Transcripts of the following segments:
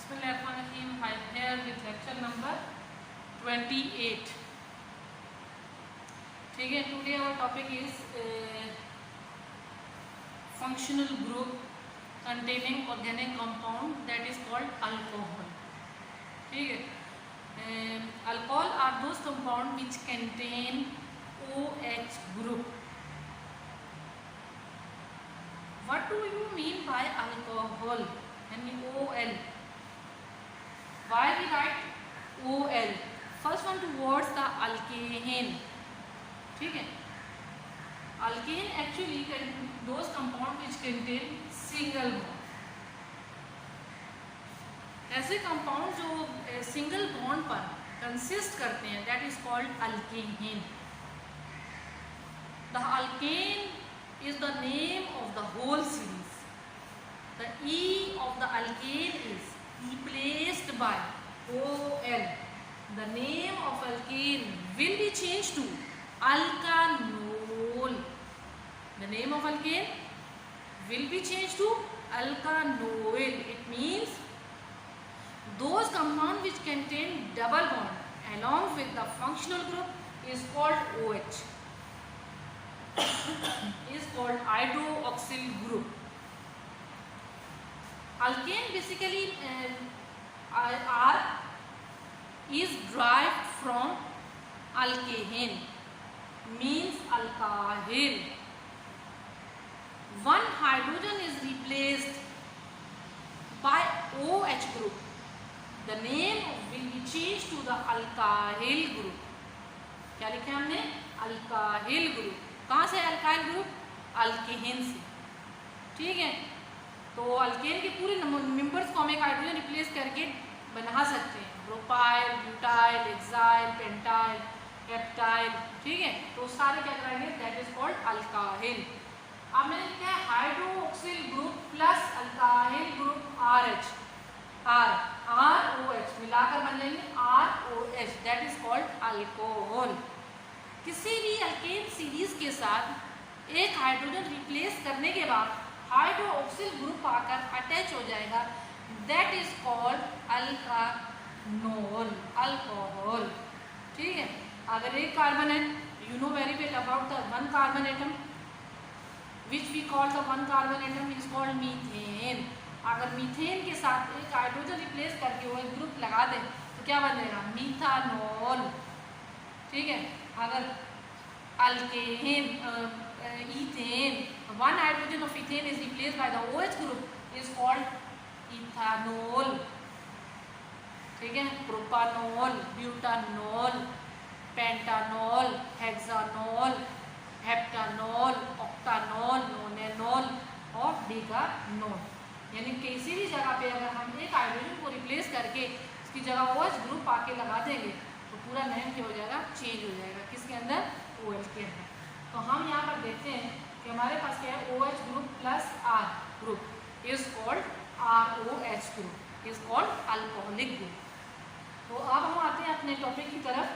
Bismillahirrahmanirrahim. I am here with lecture number 28. ठीक है. Today our topic is functional group containing organic compound that is called alcohol. ठीक है. Alcohol are those compound which contain OH group. What do you mean by alcohol? And OL. Why we write OL? First one towards the alkane. ठीक है. Alkane actually those compound which contain single bond. ऐसे compound जो single bond पर consist करते हैं that is called alkane. The alkane is the name of the whole series. The E of the alkane is replaced by OL. The name of alkane will be changed to alkanol. The name of alkane will be changed to alkanol. It means those compounds which contain double bond along with the functional group is called OH. is called hydroxyl group. Alkane basically is derived from alkane, means alkyl. One hydrogen is replaced by OH group. The name will be changed to the alkyl group. क्या लिखा है हमने? alkyl group. कहाँ से alkyl group? alkane से. ठीक है. तो अल्केन के पूरे मेंबर्स को हम एक हाइड्रोजन रिप्लेस करके बना सकते हैं. Propyl, butyl, hexyl, pentyl, heptyl. ठीक है. तो सारे क्या कराएंगे? That is called alkyl. अब मैंने लिखा है hydroxyl group plus alkyl group RH. ROH मिलाकर बन जाएंगे ROH. That is called alcohol. किसी भी अल्केन सीरीज के साथ एक हाइड्रोजन रिप्लेस करने के बाद हाइड्रोक्सिल ग्रुप आकर अटैच हो जाएगा. That is called alkanol, alcohol. ठीक है. अगर एक कार्बन है, you know very well about the one carbon atom which we call the one carbon atom is called methane. अगर मीथेन के साथ एक हाइड्रोजन रिप्लेस करके वो एक ग्रुप लगा दें तो क्या बन जाएगा? मीथानोल. ठीक है. अगर alkane, ethane, one hydrogen of ethane is replaced by the OH group is called ethanol. ठीक है. प्रोपानोल, ब्यूटानोल, पेंटानोल, हेक्सानोल, हेप्टानोल, ऑक्टानोल, नोनेनोल और डेकानोल. यानी किसी भी जगह पे अगर हम एक हाइड्रोजन को रिप्लेस करके उसकी जगह OH ग्रुप आके लगा देंगे तो पूरा नेम क्या हो जाएगा? चेंज हो जाएगा. किसके अंदर? OL के अंदर. तो हम यहाँ पर देखते हैं कि हमारे पास क्या है? OH group plus R group is called ROH group is called alcoholic group. तो अब हम आते हैं अपने टॉपिक की तरफ.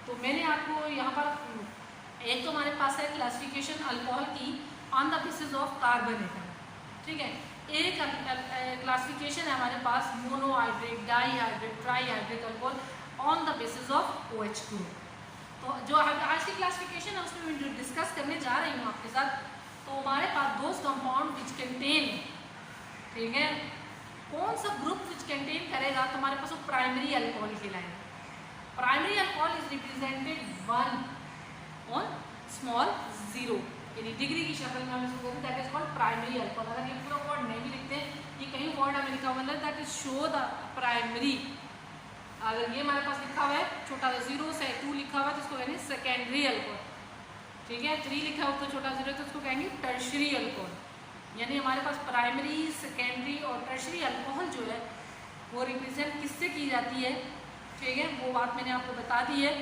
तो मैंने आपको यहाँ पर एक तो हमारे पास है क्लासिफिकेशन अल्कोहल की on the basis of carbon atom. ठीक है. एक क्लासिफिकेशन है हमारे पास monohydrate, dihydrate, trihydrate alcohol on the basis of OH group. तो जो आज की क्लासिफिकेशन है उसमें मैं डिस्कस करने जा रही हूँ आपके साथ. तो हमारे पास दोस्त कंपाउंड विच कंटेन, ठीक है, कौन सा ग्रुप विच कंटेन करेगा तो हमारे पास वो प्राइमरी अल्कोहल कहलाएगा. Primary alcohol is represented 1 on small 0, यानी डिग्री की शक्ल में हम इसको कहते हैं. That is called primary alcohol. अगर ये पूरा वर्ड नहीं भी लिखते हैं, ये कहीं वर्ड हमें लिखा हुआ है that is show the primary. अगर ये हमारे पास लिखा हुआ है छोटा 0 से 2 लिखा हुआ है तो इसको कहेंगे सेकेंडरी अल्कोहल. ठीक है. 3 लिखा हुआ तो छोटा 0 तो इसको कहेंगे टर्शरी अल्कोहल. यानी हमारे पास प्राइमरी, सेकेंडरी और टर्शरी अल्कोहल जो है वो रिप्रेजेंट किससे की जाती है. ठीक है. वो बात मैंने आपको बता दी है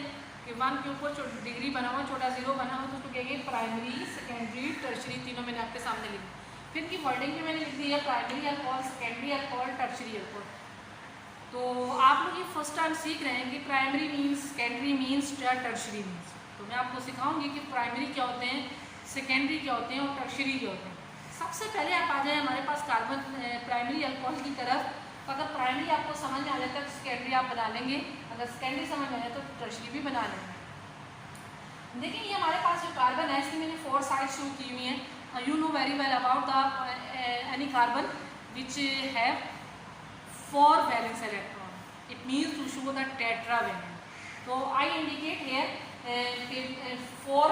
कि 1 के ऊपर डिग्री बना हुआ, छोटा 0 बना हुआ तो उसको कहेंगे प्राइमरी, सेकेंडरी, टर्शरी. तीनों मैंने आपके सामने लिखी. फिर की वर्डिंग में मैंने लिख दी है primary alcohol, secondary alcohol, tertiary alcohol. तो आप लोग ये फर्स्ट टाइम सीख रहे हैं कि प्राइमरी मीन्स, सेकेंडरी मीन्स या टर्शरी मीन्स. तो मैं आपको सिखाऊंगी कि प्राइमरी क्या होते हैं, सेकेंडरी क्या होते हैं और टर्शरी क्या होते हैं. सबसे पहले आप आ जाए हमारे पास कार्बन प्राइमरी अल्कोहल की तरफ. तो अगर प्राइमरी आपको समझ में आ जाता है तो सेकेंडरी आप बना लेंगे, अगर सेकेंडरी समझ में आ जाए तो टर्शरी भी बना लेंगे। देखिए ये हमारे पास जो कार्बन है इसकी मैंने 4 साइड्स शो की हुई हैं। You know very well about the any carbon which have 4 valence electron, it means to show the tetravalent. तो I indicate here 4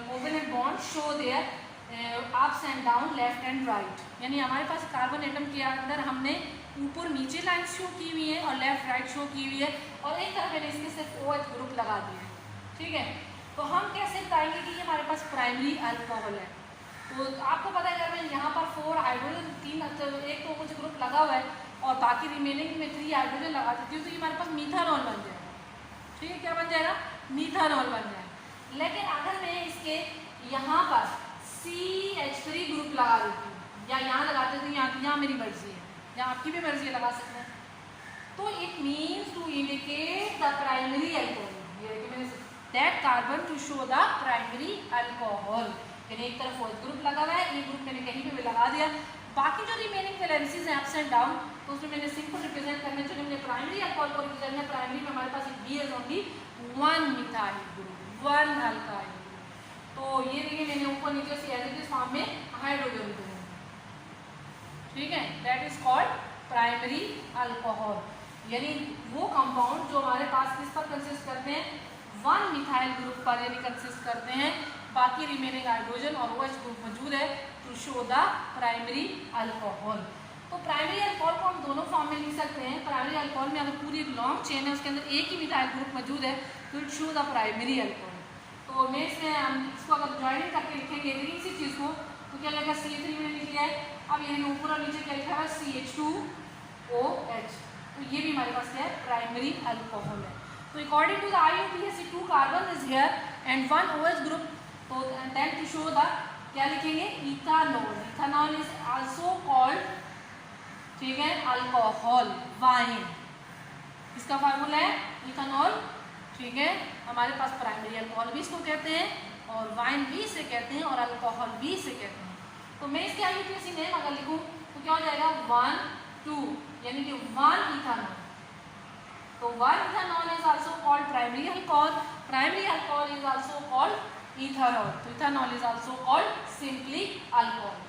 covalent bond show their ups and down, left and right. यानी हमारे पास carbon atom के अंदर हमने ऊपर नीचे line show की हुई है और लेफ्ट राइट शो की हुई है, और एक तरफ मैंने इसके सिर्फ OH ग्रुप लगा दिया है, ठीक है। तो हम कैसे बताएंगे कि ये हमारे पास प्राइमरी अल्कोहल है। तो आपको पता है अगर मैं यहाँ पर 4 हाइड्रोजन 3 एक तो OH ग्रुप लगा हुआ है और बाकी रिमेनिंग में 3 हाइड्रोजन लगा देती हूँ तो ये हमारे पास मीथानॉल बन जाएगा, ठीक है। क्या बन जाएगा? मीथानॉल बन जाएगा। लेकिन अगर मैं इसके यहाँ पर CH3 ग्रुप लगा देती हूँ या यहाँ लगा देती हूँ, यहाँ मेरी मर्जी है या आपकी भी मर्जी है लगा सकते हैं, तो it means to indicate the primary alcohol, that carbon to show the primary alcohol. यानी एक तरफ OH ग्रुप लगा हुआ है, एक ग्रुप मैंने कहीं पे भी लगा दिया, बाकी जो रिमेनिंग वैलेंसीज हैं अप्स एंड डाउन तो उसमें मैंने सिंपल रिप्रेजेंट करने चलिए मैंने प्राइमरी अल्कोहल को रिप्रेजेंट में, प्राइमरी में हमारे पास be is only 1 methyl group, 1 alkyl group. तो ये देखिए मैंने ऊपर नीचे से एज फॉर्म में हाइड्रोजन को, ठीक है, that is called primary alcohol. यानी वो कंपाउंड जो हमारे पास किस पर कंसिस्ट करते हैं, 1 मिथाइल ग्रुप पर यानी कंसिस्ट करते हैं, बाकी रिमेनिंग हाइड्रोजन और OH ग्रुप मौजूद है to show the primary alcohol. तो प्राइमरी अल्कोहल को हम दोनों फॉर्म में लिख सकते हैं। प्राइमरी अल्कोहल में अगर पूरी एक लॉन्ग चेन है उसके अंदर एक ही मिथाइल ग्रुप मौजूद है तो it show the primary alcohol. तो मैं इसमें हम इसको अगर ज्वाइनिंग करके लिखेंगे इसी चीज़ को तो क्या लगेगा, CH3 मैंने लिख लिया है। अब यहाँ ऊपर और नीचे क्या लिखा हुआ है, CH2OH, तो ये भी हमारे पास क्या है, प्राइमरी अल्कोहल है। तो according to the IUPAC 2 carbon is here and 1 OH group, तो देन टू शो द क्या लिखेंगे, ethanol. Ethanol is also called, ठीक है, अल्कोहल, वाइन, इसका फार्मूला है इथानॉल, ठीक है। हमारे पास प्राइमरी अल्कोहल भी इसको कहते हैं और वाइन भी इसे कहते हैं और अल्कोहल भी इसे कहते हैं। तो मैं इसके IUPAC नेम अगर लिखूं तो क्या हो जाएगा, 1 2 यानी कि 1 इथानॉल। तो 1 ethanol is also called primary alcohol, primary alcohol is also called ethanol, तो ethanol is also called simply alcohol.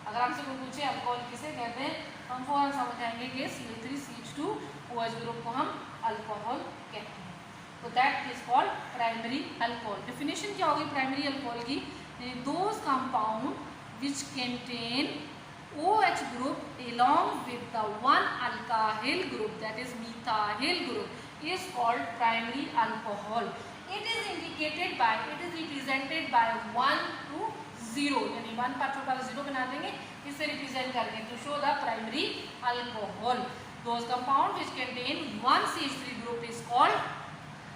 अगर आपसे कोई पूछे अल्कोहल किसे कहते हैं तो हम फौरन समझ आएंगे कि CH3CH2OH ग्रुप को हम अल्कोहल कहते हैं। तो that is called primary alcohol. Definition क्या होगी प्राइमरी अल्कोहल की, those compound which contain OH group along with the 1 alkyl group, that is methyl group, is called primary alcohol. It is indicated by, it is represented by 1 to 0, यानी 1 पर छोटा 0 बना देंगे, इससे represent करेंगे to show the primary alcohol. Those compound which contain 1 CH3 group is called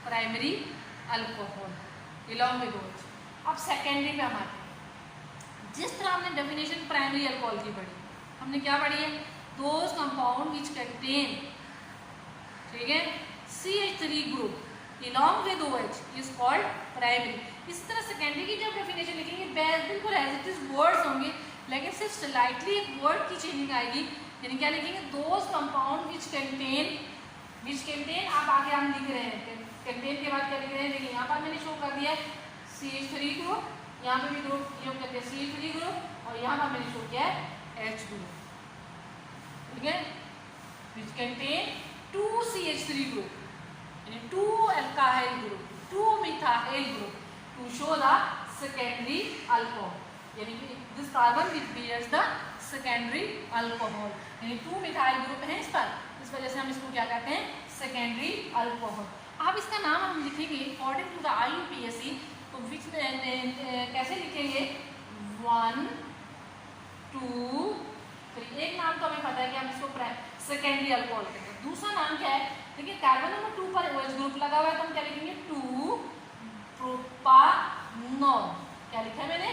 primary alcohol along with OH. अब secondary में हमारे जिस तरह हमने डेफिनेशन प्राइमरी अल्कोहल की पढ़ी, हमने क्या पढ़ी है, दोज कंपाउंड विच कंटेन, ठीक है, CH3 group along with OH is called primary. इस तरह सेकेंडरी की जब डेफिनेशन लिखेंगे बिल्कुल एज इट इज वर्ड्स होंगे, लेकिन सिर्फ स्लाइटली एक वर्ड की चेंजिंग आएगी। यानी क्या लिखेंगे, दोज कंपाउंड विच कंटेन, आप आगे हम लिख रहे हैं कंटेन के बाद क्या लिख रहे हैं, देखिए यहाँ पर मैंने शो कर दिया CH3 ग्रुप, यहाँ पे भी ग्रुप योग करते हैं CH3 ग्रुप और यहाँ पर मैंने शो किया है H ग्रुप, ठीक है, which contain 2 CH3 group यानी 2 alkyl group, 2 methyl group to show the secondary alcohol, यानी कि this carbon which bears the secondary alcohol, यानी 2 methyl group है इस पर, इस वजह से हम इसको क्या कहते हैं, secondary alcohol। अब इसका नाम हम लिखेंगे according to the IUPAC, तो विच कैसे लिखेंगे, 1 2 3, एक नाम तो हमें पता है कि हम इसको सेकेंडरी अल्कोहल कहते हैं। दूसरा नाम क्या है, देखिए कार्बन नंबर 2 पर OH ग्रुप लगा हुआ है तो हम क्या लिखेंगे, 2 प्रोपानॉल, क्या लिखा है मैंने,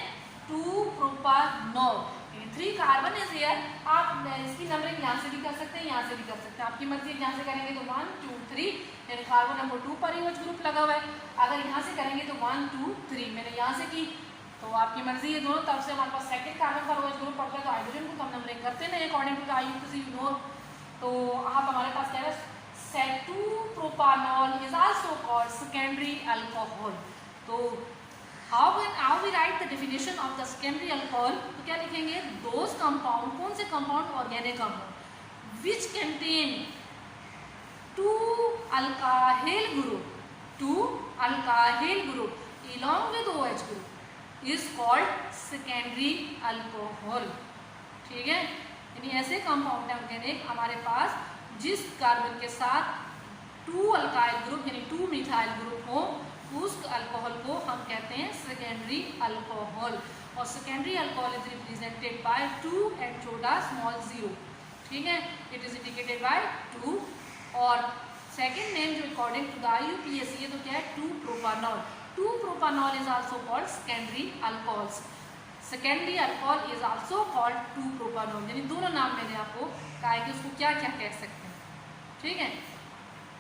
2 प्रोपानॉल, 3 कार्बन इज हियर। आप इसकी नंबरिंग यहाँ से भी कर सकते हैं, यहाँ से भी कर सकते हैं, आपकी मर्जी। यहाँ से करेंगे तो 1 2 3, यानी कार्बन नंबर 2 पर OH ग्रुप लगा हुआ है। अगर यहाँ से करेंगे तो 1 2 3, मैंने यहाँ से की तो आपकी मर्जी है, दोनों तरफ से हमारे पास सेकंड कार्बन पर OH ग्रुप पड़ता है तो हाइड्रोजन को हम नंबरिंग करते हैं according to the IUPAC, you know तो आप हमारे पास क्या है, सेटूप्रोपानॉल is also called secondary alcohol. तो how we write the definition of the secondary alcohol, तो क्या लिखेंगे, दोज कंपाउंड, कौन से compound, organic compound which contain two alkyl group along with OH group is called secondary alcohol। ठीक है, यानी ऐसे कंपाउंड है ऑर्गेनिक हमारे पास जिस कार्बन के साथ 2 अल्काइल ग्रुप यानी 2 मिथाइल ग्रुप हो, उस अल्कोहल को हम कहते हैं सेकेंडरी अल्कोहल। और secondary alcohol is represented by 2 एट्रोडा स्मॉल 0। ठीक है, इट इज इंडिकेटेड बाय 2। और सेकेंड नेम जो अकॉर्डिंग टू द IUPAC है तो क्या है, 2-प्रोपानॉल। 2-प्रोपानॉल is also called secondary alcohols. Secondary alcohol is also called 2-प्रोपानॉल, यानी दोनों नाम मैंने आपको कहा है कि उसको क्या क्या कह सकते हैं। ठीक है,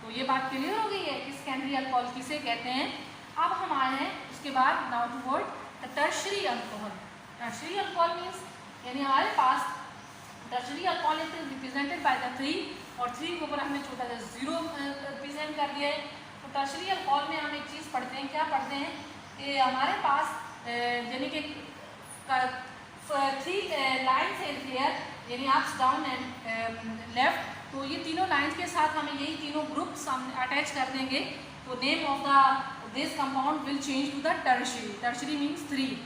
तो ये बात क्लियर हो गई है कि सेकेंडरी अल्कोहल किसे कहते हैं। अब हम आए हैं उसके बाद now toward the tertiary alcohol. Tertiary alcohol means यानी हमारे पास tertiary alcohol is represented by the 3, और 3 के ऊपर हमने छोटा सा 0 रिप्रेजेंट कर दिया है। तो टर्शियरी अल्कोहल में हम एक चीज़ पढ़ते हैं, क्या पढ़ते हैं कि हमारे पास यानी कि 3 लाइन्स है हियर, यानी अप्स डाउन एंड लेफ्ट, तो ये तीनों लाइन्स के साथ हमें यही तीनों ग्रुप्स हम अटैच कर देंगे, तो name of the this compound will change to the tertiary. Tertiary means 3,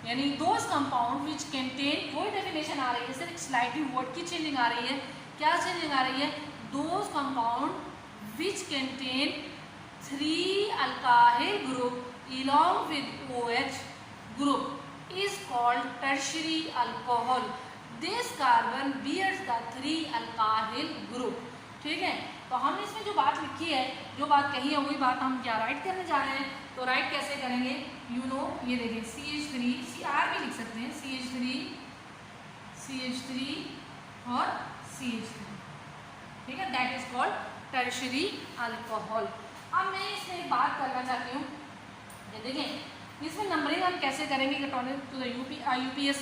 यानी दोज कंपाउंड विच कंटेन, कोई डेफिनेशन आ रही है, सिर्फ स्लाइटली वर्ड की चेंजिंग आ रही है। क्या चेंजिंग आ रही है, those compound which contain 3 alkyl group along with OH group is called tertiary alcohol. This carbon bears the 3 alkyl group। ठीक है, तो हमने इसमें जो बात लिखी है, जो बात कही है, वही बात हम क्या राइट करने जा रहे हैं। तो राइट कैसे करेंगे, ये देखिए CH3, CR भी लिख सकते हैं, CH3 और CH3। ठीक है, that is called tertiary alcohol. अब मैं इसमें एक बात करना चाहती हूँ, ये देखें इसमें नंबरिंग हम कैसे करेंगे अकॉर्डिंग टू द IUPAC।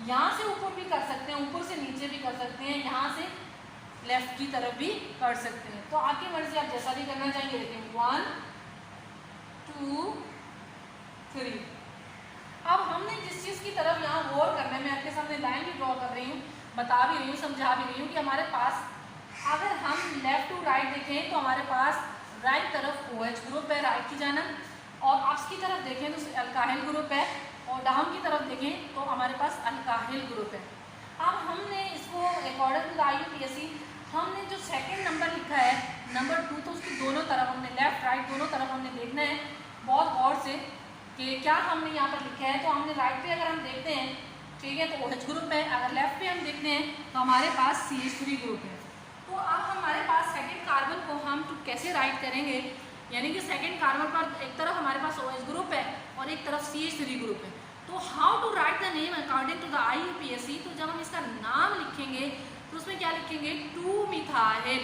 यहाँ से ऊपर भी कर सकते हैं, ऊपर से नीचे भी कर सकते हैं, यहाँ से लेफ्ट की तरफ भी कर सकते हैं, तो आपकी मर्जी, आप जैसा भी करना चाहिए। देखें 1 2 3। अब हमने जिस चीज़ की तरफ यहाँ गौर करना है, मैं आपके सामने लाइन भी ड्रॉ कर रही हूँ, बता भी रही हूँ, समझा भी रही हूँ कि हमारे पास अगर हम लेफ्ट टू राइट देखें तो हमारे पास राइट तरफ OH ग्रुप है, राइट की जानब, और अप्स की तरफ देखें तो अल्काहिल ग्रुप है, और डाउन की तरफ देखें तो हमारे पास अल्काहिल ग्रुप है। अब हमने इसको अकॉर्डिंग टू द IUPAC हमने जो सेकंड नंबर लिखा है, नंबर 2, तो उसकी दोनों तरफ हमने लेफ्ट राइट दोनों तरफ हमने देखना है बहुत गौर से कि क्या हमने यहाँ पर लिखा है। तो हमने राइट पे अगर हम देखते हैं, ठीक है, तो OH ग्रुप है, अगर लेफ्ट पे हम देखते हैं तो हमारे पास CH3 ग्रुप है। तो अब हमारे पास सेकंड कार्बन को हम तो कैसे राइट करेंगे, यानी कि सेकंड कार्बन पर एक तरफ हमारे पास OH ग्रुप है और एक तरफ CH3 ग्रुप है। तो how to write the name according to the IUPAC, तो जब हम इसका नाम लिखेंगे तो उसमें क्या लिखेंगे, 2 मिथाइल।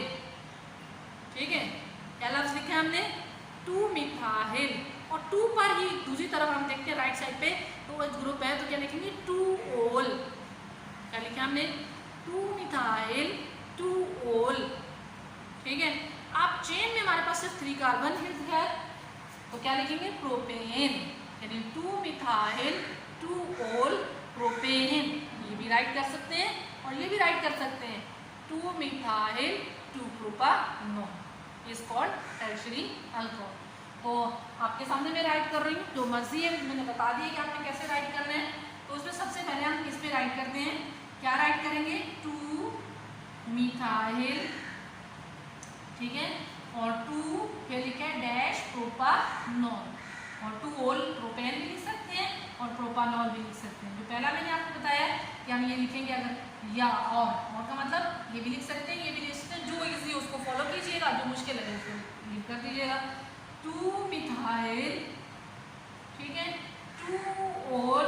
ठीक है, क्या लफ्ज लिखे हमने, 2 मिथाइल, और 2 पर ही दूसरी तरफ हम देखते हैं राइट साइड पे तो OH ग्रुप है, तो क्या लिखेंगे 2 ओल। क्या लिखे हमने, 2 मिथाइल 2 ओल। ठीक है, अब चेन में हमारे पास सिर्फ 3 कार्बन है, तो क्या लिखेंगे, प्रोपेन, यानी 2 मिथाइल 2 ओल प्रोपेन। ये भी राइट कर सकते हैं और ये भी राइट कर सकते हैं, 2 methyl 2 propanol is called tertiary alcohol. तो आपके सामने मैं राइट कर रही हूँ, जो मर्जी है मैंने बता दिया कि आपने कैसे राइट करना है। तो उसमें सबसे पहले हम किस पे राइट करते हैं, क्या राइट करेंगे, 2 मिथाइल, ठीक है, और 2 फिर लिखा है डैश प्रोपानॉल, और 2 ओल प्रोपेन भी लिख सकते हैं और प्रोपानॉल भी लिख सकते हैं। जो पहला मैंने आपको बताया कि हम ये लिखेंगे अगर या और का मतलब ये भी लिख सकते हैं, ये भी लिख सकते हैं, जो इजी उसको फॉलो कीजिएगा, जो मुश्किल है उसको लिख कर दीजिएगा। 2 मिथाइल, ठीक है, 2 ओल,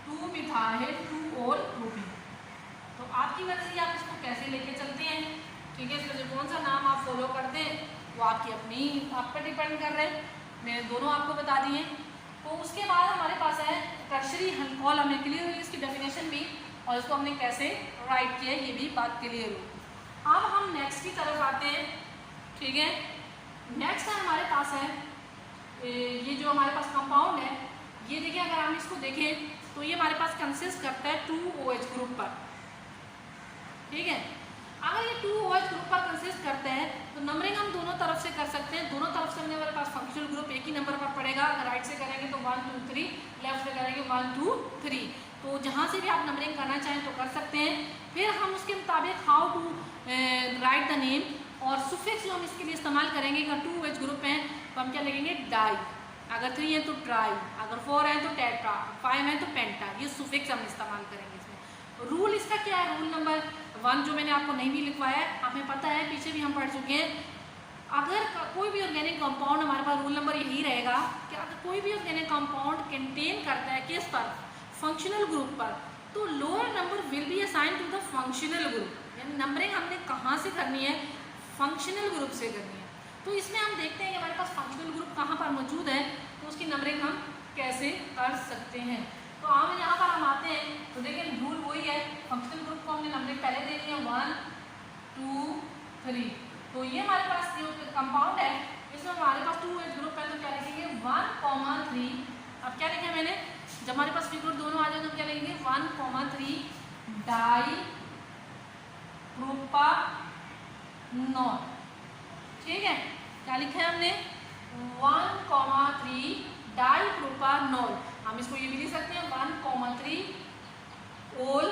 2 मिथाइल 2 ओल प्रोपेन। तो आपकी मर्जी, आप इसको कैसे लेके चलते हैं, ठीक है, इसमें जो कौन सा नाम आप फॉलो करते हैं वो आपकी अपनी आप पर डिपेंड कर रहे हैं। मैंने दोनों आपको बता दिए। तो उसके बाद हमारे पास है टर्शियरी अल्कोहल, हमें क्लियर हुई इसकी डेफिनेशन भी। और इसको हमने कैसे राइट किया ये भी बात क्लियर हो। अब हम नेक्स्ट की तरफ आते हैं, ठीक है। नेक्स्ट है हमारे पास है ये जो हमारे पास कंपाउंड है, ये देखिए अगर हम इसको देखें तो ये हमारे पास कंसिस्ट करता है 2OH ग्रुप पर, ठीक है। अगर ये 2OH ग्रुप पर कंसिस्ट करते हैं तो नंबरिंग हम दोनों तरफ से कर सकते हैं। दोनों तरफ से हमारे पास फंक्शनल ग्रुप एक ही नंबर पर पड़ेगा। अगर राइट से करेंगे तो 1 2 3, लेफ्ट से करेंगे 1 2 3, तो जहाँ से भी आप नंबरिंग करना चाहें तो कर सकते हैं। फिर हम उसके मुताबिक how to write the name और सुफिक्स जो हम इसके लिए इस्तेमाल करेंगे, अगर 2OH ग्रुप है तो हम क्या लिखेंगे डाई, अगर 3 है तो ट्राई, अगर 4 है तो टेट्रा, 5 है तो पेंटा, ये सुफिक्स हम इस्तेमाल करेंगे इसमें। रूल इसका क्या है, रूल नंबर 1 जो मैंने आपको नहीं भी लिखवाया है, हमें पता है पीछे भी हम पढ़ चुके हैं। अगर कोई भी ऑर्गेनिक कंपाउंड, हमारे पास रूल नंबर यही रहेगा कि अगर कोई भी ऑर्गेनिक कंपाउंड कंटेन करता है किस पर, फंक्शनल ग्रुप पर, तो lower number will be assign to the functional group. यानी नंबरिंग हमने कहाँ से करनी है, फंक्शनल ग्रुप से करनी है। तो इसमें हम देखते हैं कि हमारे पास फंक्शनल ग्रुप कहाँ पर मौजूद है, तो उसकी नंबरिंग हम कैसे कर सकते हैं। तो हम यहाँ पर हम आते हैं तो देखिए रूल वही है, फंक्शनल ग्रुप को हमने नंबरिंग पहले देनी है 1 2 3। तो ये हमारे पास जो कंपाउंड है इसमें हमारे पास 2OH ग्रुप है, तो क्या लिखेंगे 1 3। अब क्या लिखे मैंने, जब हमारे पास फिगर दोनों आ जाए तो क्या लिखेंगे 1 3 डाई प्रोपानॉल, ठीक है। क्या लिखा है हमने 1 3 डाई प्रोपानॉल। हम इसको ये भी लिख सकते हैं 1 3 ओल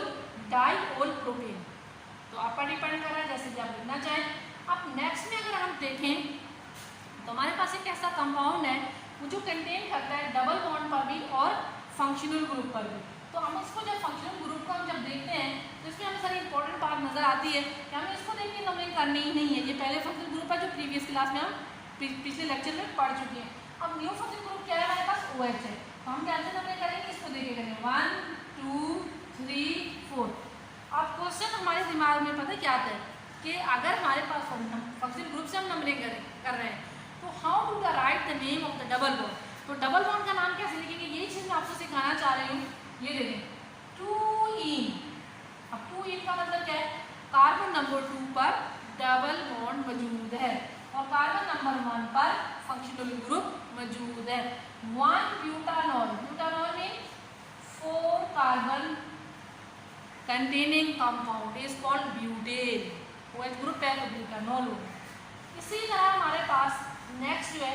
डाई ओल प्रोपेन। तो आप पर डिपेंड कर रहा है जैसे भी आप लिखना चाहें। अब नेक्स्ट में अगर हम देखें तो हमारे पास एक ऐसा कंपाउंड है वो जो कंटेन करता है डबल बॉन्ड पर भी और फंक्शनल ग्रुप पर भी। तो हम इसको जब फंक्शनल ग्रुप को हम जब देखते हैं तो इसमें हमें सारी इंपॉर्टेंट बात नजर आती है कि हमें इसको देख के नंबरिंग करनी ही नहीं है। ये पहले फंक्शनल ग्रुप है जो प्रीवियस क्लास में हम पिछले लेक्चर में पढ़ चुके हैं। अब न्यू फंक्शनल ग्रुप क्या है, हमारे पास OH है, तो हम कैसे नंबरिंग करेंगे, इसको देखे करेंगे 1 2 3 4। अब क्वेश्चन हमारे दिमाग में पता क्या आता है कि अगर हमारे पास फंक्शनल ग्रुप से हम नंबरिंग कर रहे हैं तो how to the write the name of the double bond. तो डबल बॉन्ड का नाम कैसे लिखेंगे, यही चीज़ मैं आपको सिखाना चाह रही हूँ। ये देखें 2 अब 2 का मतलब क्या है, कार्बन नंबर 2 पर डबल बॉन्ड मौजूद है और कार्बन नंबर 1 पर फंक्शनल ग्रुप मौजूद है। 1 ब्यूटानॉल, ब्यूटानॉल में 4 carbon containing compound is called butane. OH group है तो ब्यूटानॉल हो। इसी तरह हमारे पास नेक्स्ट जो है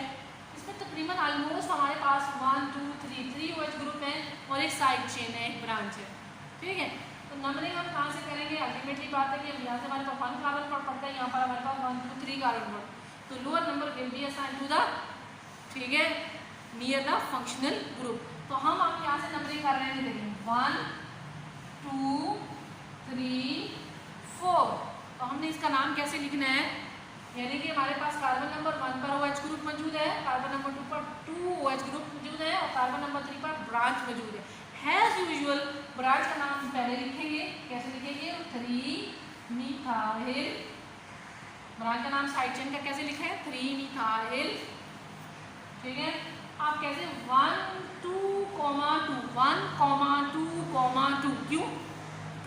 इसमें तकरीबन ऑलमोस्ट हमारे पास 1 2 3 OH ग्रुप है और एक साइड चेन है, एक ब्रांच है, ठीक है। तो नंबरिंग हम कहाँ से करेंगे, अल्टीमेटली बात है कि यहाँ से हमारे पास 1 कार्बन पर पड़ता है, यहाँ पर हमारे पास 1 2 3 कार्बन पर, तो lower number will be assign to the, ठीक है, नियर द फंक्शनल ग्रुप। तो हम आप यहाँ से नंबरिंग कर रहे हैं, देखिए 1 2 3 4। तो हमने इसका नाम कैसे लिखना है, यानी कि हमारे पास कार्बन नंबर 1 पर OH ग्रुप मौजूद है, कार्बन नंबर 2 पर 2 OH ग्रुप मौजूद है और कार्बन नंबर 3 पर ब्रांच मौजूद है। एज यूजुअल ब्रांच का नाम पहले लिखेंगे, कैसे लिखेंगे 3 मिथाइल, ब्रांच का नाम साइड चेन का कैसे लिखे 3 मिथाइल, ठीक है। आप कैसे 1 2 1 2 2, क्यों,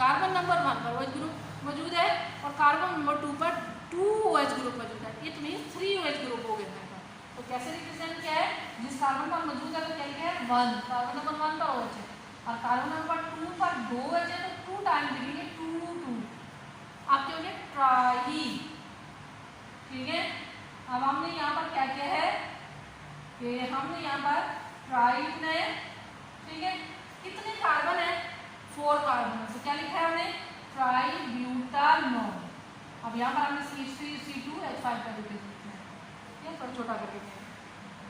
कार्बन नंबर 1 पर OH ग्रुप मौजूद है और कार्बन नंबर 2 पर 2 OH ग्रुप मौजूद है, इट मीन 3 OH ग्रुप हो गया। तो कैसे रिप्रेजेंट क्या है, जिस कार्बन पर मौजूद है तो क्या लिखा है 1, कार्बन नंबर 1 पर OH है और कार्बन नंबर 2 पर 2 OH है तो 2 टाइम लिखेंगे 2 2, आप क्या हो गया ट्राई, ठीक है। अब हमने यहाँ पर क्या किया है कि हमने यहाँ पर ट्राई लिखना है, ठीक है। कितने कार्बन है 4 कार्बन, तो क्या लिखा है हमने ट्राई ब्यूटानॉल। अब यहाँ पर हमने C3C2H5 का लिखा है, थोड़ा छोटा कर देते हैं,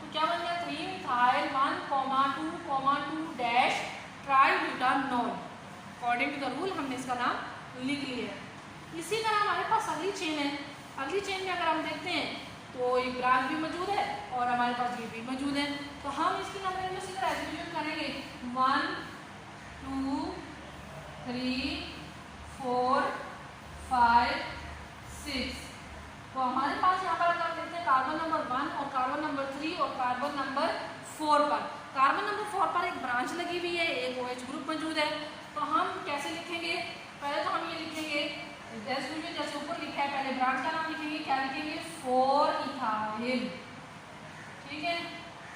तो क्या बन गया 3 methyl 1 2 dash tri butanol. According to the rule हमने इसका नाम लिख लिया है। इसी तरह हमारे पास अगली चेन है, अगली चेन में अगर हम देखते हैं तो एक ब्रांच भी मौजूद है और हमारे पास ये भी मौजूद है। तो हम इसकी नंबरिंग में सीधा एग्जीक्यूट करेंगे 1 2 3 4 5 6। तो हमारे पास यहाँ पर अगर हम देखते हैं कार्बन नंबर 1 और कार्बन नंबर 3 और कार्बन नंबर 4 पर, कार्बन नंबर 4 पर एक ब्रांच लगी हुई है, एक OH ग्रुप मौजूद है तो हम कैसे लिखेंगे? पहले तो हम ये लिखेंगे जैसे ऊपर लिखा है, पहले ब्रांच का नाम लिखेंगे, क्या लिखेंगे? 4 इथाइल। ठीक है,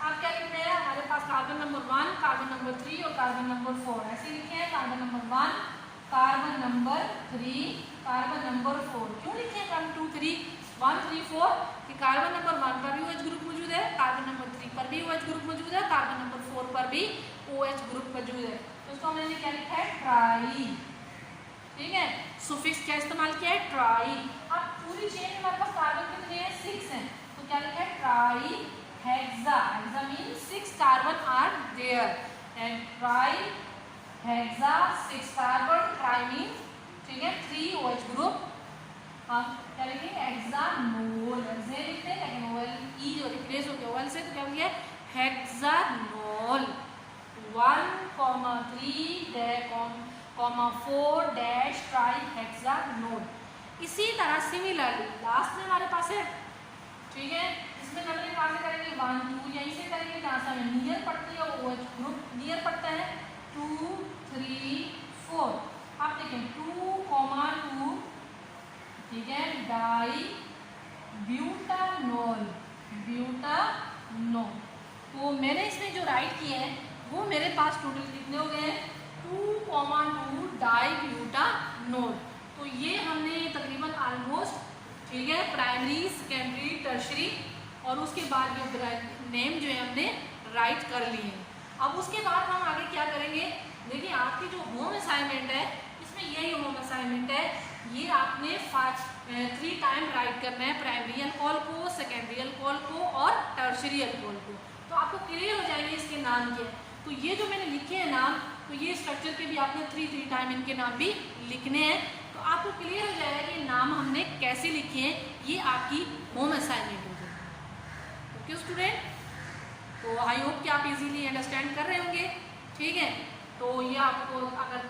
अब क्या लिखना है? हमारे पास कार्बन नंबर 1, कार्बन नंबर 3 और कार्बन नंबर 4 ऐसे लिखे हैं। Carbon number 1, carbon number 3, carbon number 4। क्यों लिखे हैं 1 2 3 1 3 4? कि कार्बन नंबर 1 पर भी OH ग्रुप मौजूद है, कार्बन नंबर 3 पर भी OH ग्रुप मौजूद है, कार्बन नंबर 4 पर भी OH ग्रुप मौजूद है। तो इसको हमने क्या लिखा है? ट्राई। ठीक है, सुफिक्स क्या इस्तेमाल किया है? ट्राई। अब पूरी चेन में हमारे पास कार्बन कितने हैं? 6 हैं, तो क्या लिखा है? Tri hexa. Hexa means 6 carbon are there and tri hexa 6 carbon. Tri means, ठीक है, 3 OH ग्रुप। हम क्या लिखेंगे? हेक्सानोल। ऐसे लिखते हैं, लेकिन OL ई जो रिप्लेस हो गया OL से, तो क्या हो गया? हेक्सानोल। 1,3,4 डैश ट्राई हेक्सानोल। इसी तरह सिमिलरली लास्ट में हमारे पास है, ठीक है, इसमें नंबरिंग कहाँ से करेंगे? 1 2 यहीं से करेंगे जहाँ से हमें नियर पड़ती है, OH ग्रुप नियर पड़ता है। 2 3 4। आप देखें 2,2, ठीक है, डाई ब्यूटानोल। ब्यूटानोल। तो मैंने इसमें जो राइट किए हैं वो मेरे पास टोटल कितने हो गए हैं? 2,2 डाई ब्यूटानोल। तो ये हमने तकरीबन ऑलमोस्ट, ठीक है, प्राइमरी सेकेंडरी टर्शरी और उसके बाद ये नेम जो है हमने राइट कर लिए हैं। अब उसके बाद हम आगे क्या करेंगे? देखिए आपकी जो होम असाइनमेंट है इसमें यही होम असाइनमेंट है, ये आपने 3 टाइम राइट करना है, प्राइमरी अल्कोहल को, सेकेंडरी अल्कोहल को और टर्शरी अल्कोहल को। तो आपको क्लियर हो जाएंगे इसके नाम क्या है। तो ये जो मैंने लिखे हैं नाम, तो ये स्ट्रक्चर के भी आपने 3 टाइम इनके नाम भी लिखने हैं। तो आपको क्लियर हो जाएगा कि नाम हमने कैसे लिखे हैं, ये आपकी होम असाइनमेंट हो जाएगी। ओके स्टूडेंट, तो आई होप कि आप इजीली अंडरस्टैंड कर रहे होंगे। ठीक है, तो ये आपको अगर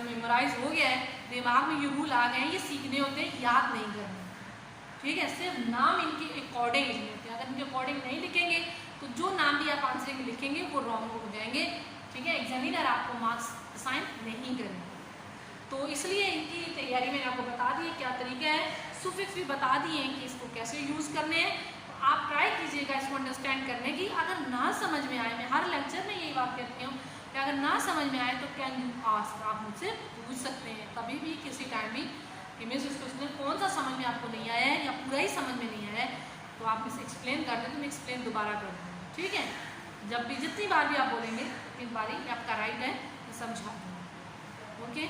मेमोराइज हो गया है, दिमाग में ये रूल आ गए हैं, ये सीखने होते हैं, याद नहीं करने। ठीक है, सिर्फ नाम इनके अकॉर्डिंग लिखने होते हैं। अगर इनके अकॉर्डिंग नहीं लिखेंगे तो जो नाम भी आप आंसरिंग लिखेंगे वो रॉन्ग हो जाएंगे। ठीक है, एग्जामिनर आपको मार्क्स असाइन नहीं करेंगे। तो इसलिए इनकी तैयारी मैंने आपको बता दी है क्या तरीका है, सुफिक्स भी बता दिए हैं कि इसको कैसे यूज़ करने हैं। तो आप ट्राई कीजिएगा इसको अंडरस्टैंड करने की। अगर ना समझ में आए, मैं हर लेक्चर में यही बात कहती हूँ कि अगर ना समझ में आए तो कैन यू आस्क, आप मुझसे पूछ सकते हैं कभी भी किसी टाइम भी कि मिस इस क्वेश्चन कौन सा समझ में आपको नहीं आया है या पूरा ही समझ में नहीं आया है, तो आप इसे एक्सप्लेन कर दें तो मैं एक्सप्लेन दोबारा कर दूँगी। ठीक है, जब भी जितनी बार भी आप बोलेंगे इतनी बारी आपका राइट है, मैं समझा दूँगी। ओके।